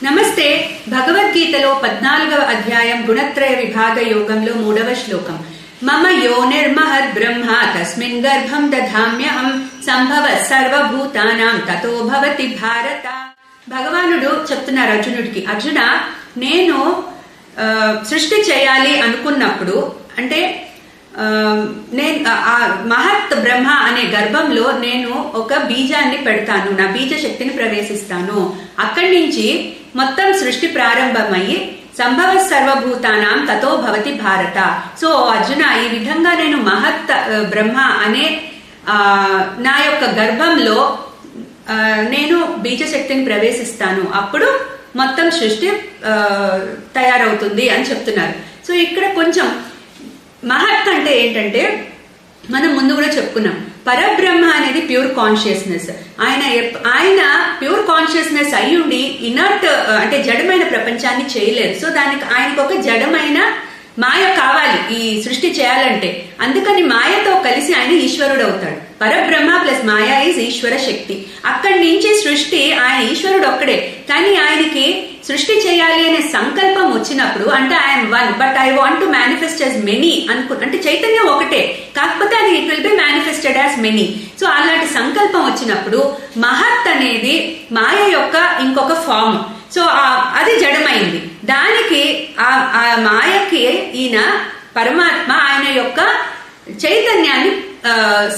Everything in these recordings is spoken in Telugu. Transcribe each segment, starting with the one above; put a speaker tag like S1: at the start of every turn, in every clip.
S1: నమస్తే. భగవద్గీతలో 14వ అధ్యాయం గుణత్రయ విభాగ యోగంలో 3వ శ్లోకం. మమ యోనిర్మహద్ బ్రహ్మ తస్మిన్ గర్భం దధామ్యహం సంభవ సర్వభూతానాం తతో భవతి భారత. భగవానుడు చెప్తున్నారు అర్జునుడికి, అర్జున, నేను సృష్టి చేయాలి అనుకున్నప్పుడు, అంటే నేను మహత్ బ్రహ్మ అనే గర్భంలో నేను ఒక బీజాన్ని పెడతాను, నా బీజ శక్తిని ప్రవేశిస్తాను. అక్కడి నుంచి మొత్తం సృష్టి ప్రారంభమయ్యి సంభవ సర్వభూతానాం తతో భవతి భారత. సో అర్జున, ఈ విధంగా నేను మహత్ బ్రహ్మ అనే నా యొక్క గర్భంలో నేను బీజ శక్తిని ప్రవేశిస్తాను, అప్పుడు మొత్తం సృష్టి తయారవుతుంది అని చెప్తున్నారు. సో ఇక్కడ కొంచెం మహత్ అంటే ఏంటంటే, మనం ముందు కూడా చెప్పుకున్నాం, పరబ్రహ్మ అనేది ప్యూర్ కాన్షియస్నెస్. ఆయన ప్యూర్ కాన్షియస్నెస్ అయ్యుండి ఇనర్ట్ అంటే జడమైన ప్రపంచాన్ని చేయలేరు. సో దానికి ఆయనకు ఒక జడమైన మాయ కావాలి ఈ సృష్టి చేయాలంటే. అందుకని మాయతో కలిసి ఆయన ఈశ్వరుడు అవుతాడు. పరబ్రహ్మ ప్లస్ మాయా ఈజ్ ఈశ్వర శక్తి. అక్కడి నుంచి సృష్టి, ఆయన ఈశ్వరుడు ఒక్కడే, కానీ ఆయనకి సృష్టి చేయాలి అనే సంకల్పం వచ్చినప్పుడు, అంటే I'm one but I want to manifest as many అంటే చైతన్యం ఒకటే, కాకపోతే అది it will be manifested as many. So అలాంటి సంకల్పం వచ్చినప్పుడు మహత్ అనేది మాయ యొక్క ఇంకొక ఫామ్. సో అది జడమైంది. దానికి ఆ మాయకి ఈయన పరమాత్మ ఆయన యొక్క చైతన్యాన్ని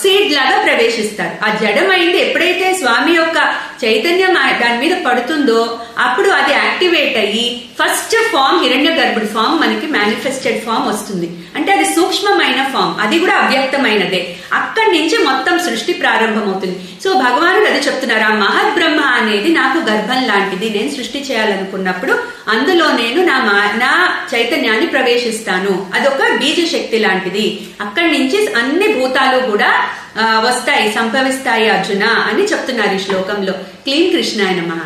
S1: సీడ్ లాగా ప్రవేశిస్తారు. ఆ జడమైంది ఎప్పుడైతే స్వామి యొక్క చైతన్యం దాని మీద పడుతుందో అప్పుడు అది యాక్టివేట్ అయ్యి ఫస్ట్ ఫామ్ హిరణ్య గర్భుడి ఫామ్ మనకి మేనిఫెస్టెడ్ ఫామ్ వస్తుంది. అంటే అది సూక్ష్మమైన ఫామ్, అది కూడా అవ్యక్తమైనదే. అక్కడి నుంచి మొత్తం సృష్టి ప్రారంభమవుతుంది. సో భగవానుడు అది చెప్తున్నారు, ఆ మహద్ బ్రహ్మ అనేది నాకు గర్భం లాంటిది. నేను సృష్టి చేయాలనుకున్నప్పుడు అందులో నేను నా చైతన్యాన్ని ప్రవేశిస్తాను. అదొక బీజ శక్తి లాంటిది. అక్కడి నుంచి అన్ని భూతాలు కూడా వస్తాయి, సంభవిస్తాయి అర్జున అని చెప్తున్నారు ఈ శ్లోకంలో. క్లీన్ కృష్ణాయ నమః.